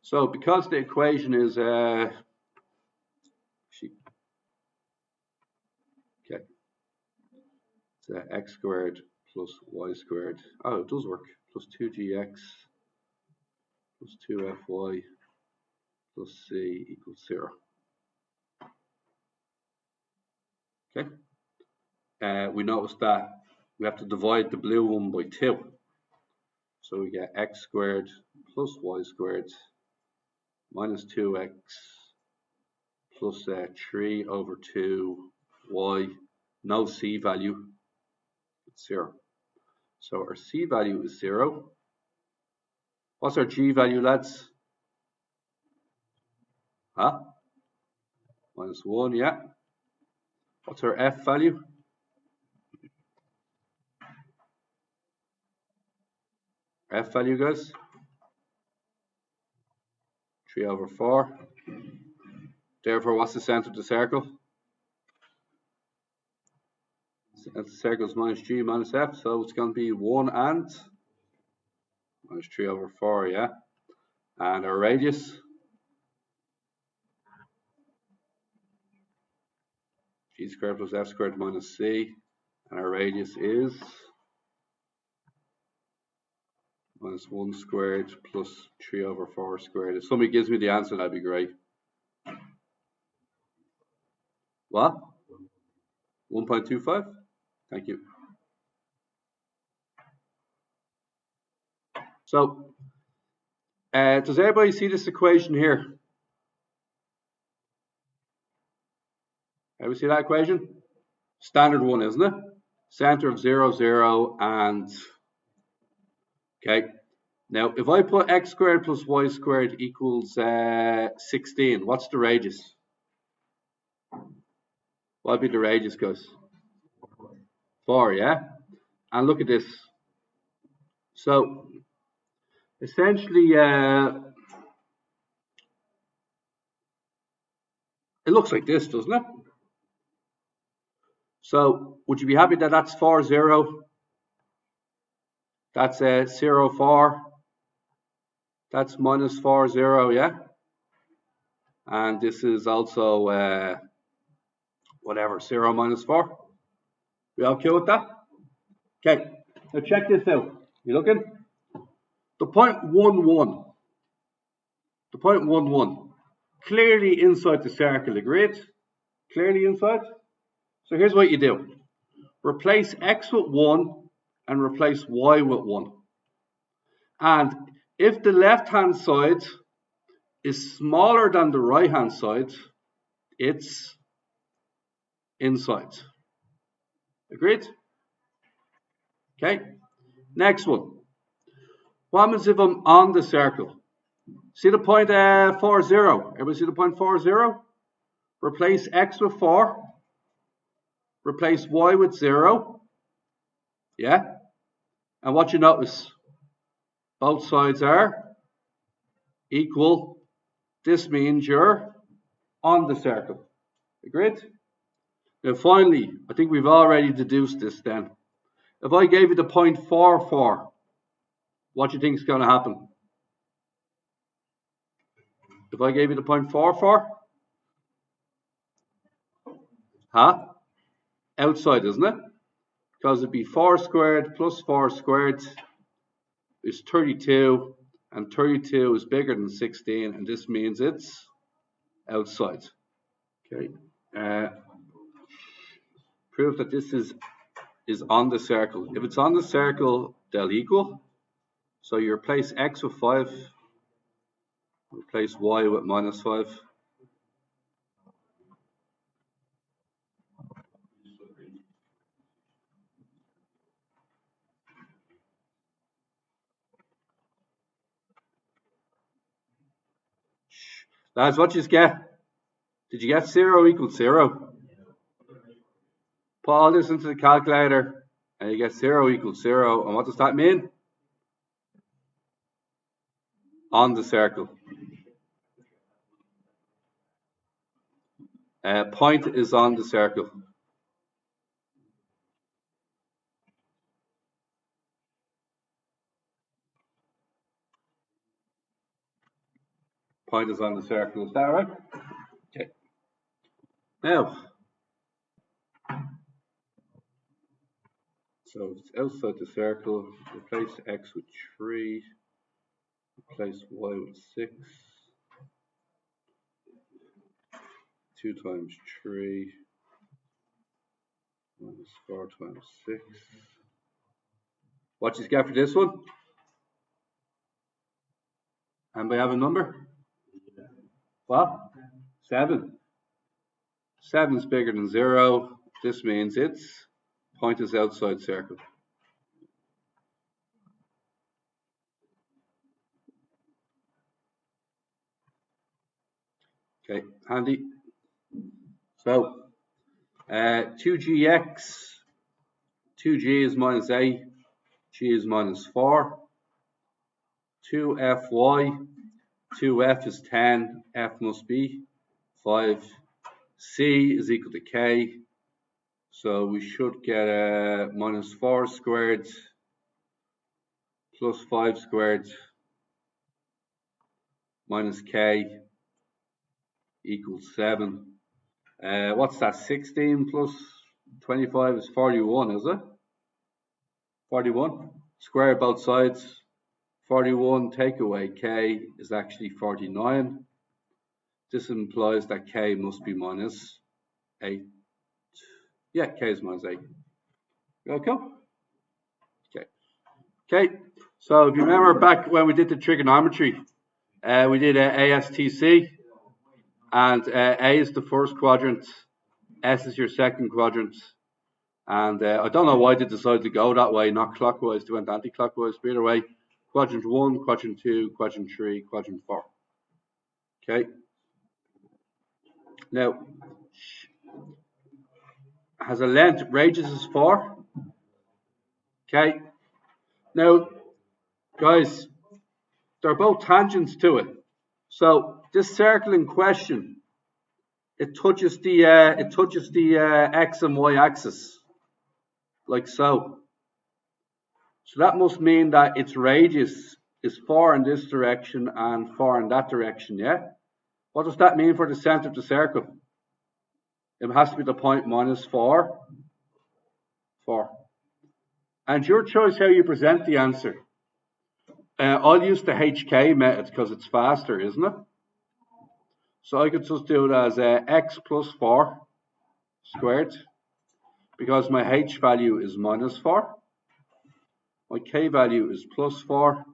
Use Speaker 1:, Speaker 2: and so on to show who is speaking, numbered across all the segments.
Speaker 1: So because the equation is okay, it's x squared plus y squared. Oh, it does work. Plus 2gx plus 2fy plus c equals 0. Okay. We notice that we have to divide the blue one by 2. So we get x squared plus y squared minus 2x plus 3 over 2y, no c value, it's 0. So our c value is 0. What's our g value, lads? Huh? Minus 1, yeah. What's our f value? F value, guys? 3 over 4. Therefore, what's the centre of the circle? The circle is minus g minus f, so it's going to be 1 and minus 3 over 4, yeah? And our radius? G squared plus f squared minus c. And our radius is minus 1 squared plus 3 over 4 squared. If somebody gives me the answer, that'd be great. What? 1.25? Thank you. So, does everybody see this equation here? Everybody see that equation? Standard one, isn't it? Center of 0, 0, and okay. Now, if I put x squared plus y squared equals 16, what's the radius? What'd be the radius, guys? 4, yeah? And look at this. So, essentially, it looks like this, doesn't it? So, would you be happy that that's 4, 0? That's 0, 4. That's minus 4, 0, yeah? And this is also, whatever, 0 minus 4. We okay with that? Okay, now check this out. You looking? The point 1, 1. The point 1, 1. Clearly inside the circle, agreed? Clearly inside? So here's what you do. Replace x with 1 and replace y with 1. And if the left-hand side is smaller than the right-hand side, it's inside. Agreed? Okay. Next one. What happens if I'm on the circle? See the point 4, 0? Everybody see the point 4, 0? Replace x with 4. Replace y with 0. Yeah? And what you notice? Both sides are equal. This means you're on the circle. Agreed? Now finally, I think we've already deduced this then. If I gave you the point 4, 4, what do you think is going to happen? If I gave you the point 4, 4? Huh? Outside, isn't it? Because it'd be 4 squared plus 4 squared is 32, and 32 is bigger than 16, and this means it's outside. Okay. Prove that this is on the circle. If it's on the circle, they'll equal. So you replace x with 5, replace y with minus 5. Lads, what you get? Did you get 0 equals 0? Put all this into the calculator and you get 0 equals 0. And what does that mean? On the circle. Point is on the circle. Point is on the circle, is that right? Okay. Now, so it's outside the circle, replace x with 3, replace y with 6, 2 times 3, minus 4 times 6. What you get for this one? Anybody have a number? What? 7. 7 is bigger than 0. This means its point is outside circle. Okay, handy. So, 2gx, 2g is minus a, g is minus 4. 2fy, 2f is 10, f must be 5. C is equal to k, so we should get minus 4 squared plus 5 squared minus k equals 7. What's that? 16 plus 25 is 41, is it? 41. Square both sides. 41 take away k is actually 49. This implies that k must be minus 8. Yeah, k is minus 8. Okay. Okay. So if you remember back when we did the trigonometry, we did ASTC, and A is the first quadrant, S is your second quadrant, and I don't know why they decided to go that way, not clockwise, they went anti-clockwise, but either way, quadrant 1, quadrant 2, quadrant 3, quadrant 4. Okay. Now, has a length, radius is 4. Okay. Now, guys, they're both tangents to it. So this circle in question, it touches the x and y axis, like so. So that must mean that its radius is 4 in this direction and 4 in that direction, yeah? What does that mean for the center of the circle? It has to be the point minus 4. 4. And your choice how you present the answer. I'll use the HK method because it's faster, isn't it? So I could just do it as x plus 4 squared, because my h value is minus 4. My k value is plus 4.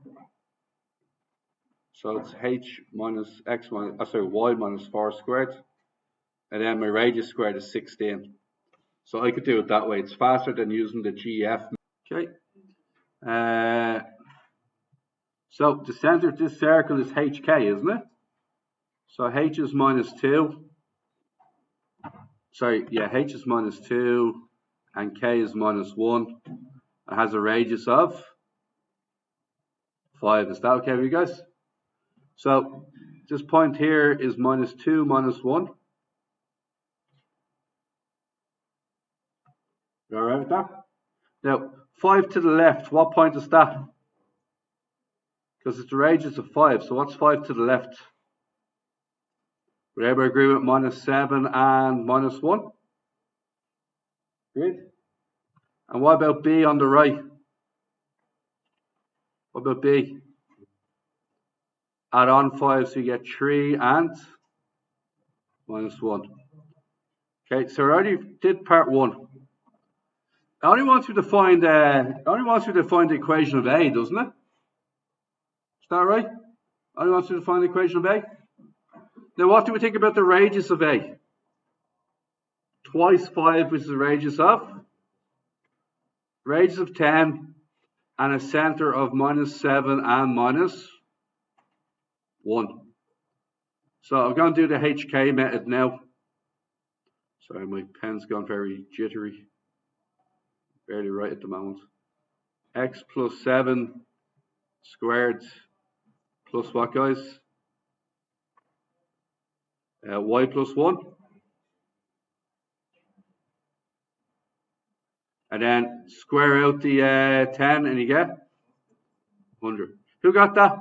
Speaker 1: So it's h minus x minus, y minus 4 squared. And then my radius squared is 16. So I could do it that way. It's faster than using the GF. Okay. So the center of this circle is HK, isn't it? So h is minus 2. Sorry, yeah, h is minus 2 and k is minus 1. It has a radius of 5. Is that okay with you guys? So this point here is minus 2 minus 1. You alright with that? Now, 5 to the left, what point is that? Because it's the radius of 5, so what's 5 to the left? Would everybody agree with minus 7 and minus 1? Agreed? And what about B on the right? What about B? Add on 5, so you get 3 and minus 1. Okay, so I already did part 1. It only wants you to find the equation of A, doesn't it? Is that right? Only wants you to find the equation of A. Now, what do we think about the radius of A? Twice 5, which is the radius of 10, and a center of minus 7 and minus 1. So I'm going to do the HK method now. Sorry, my pen's gone very jittery. Barely right at the moment. X plus 7 squared plus what, guys? Y plus 1. And then square out the 10 and you get 100. Who got that?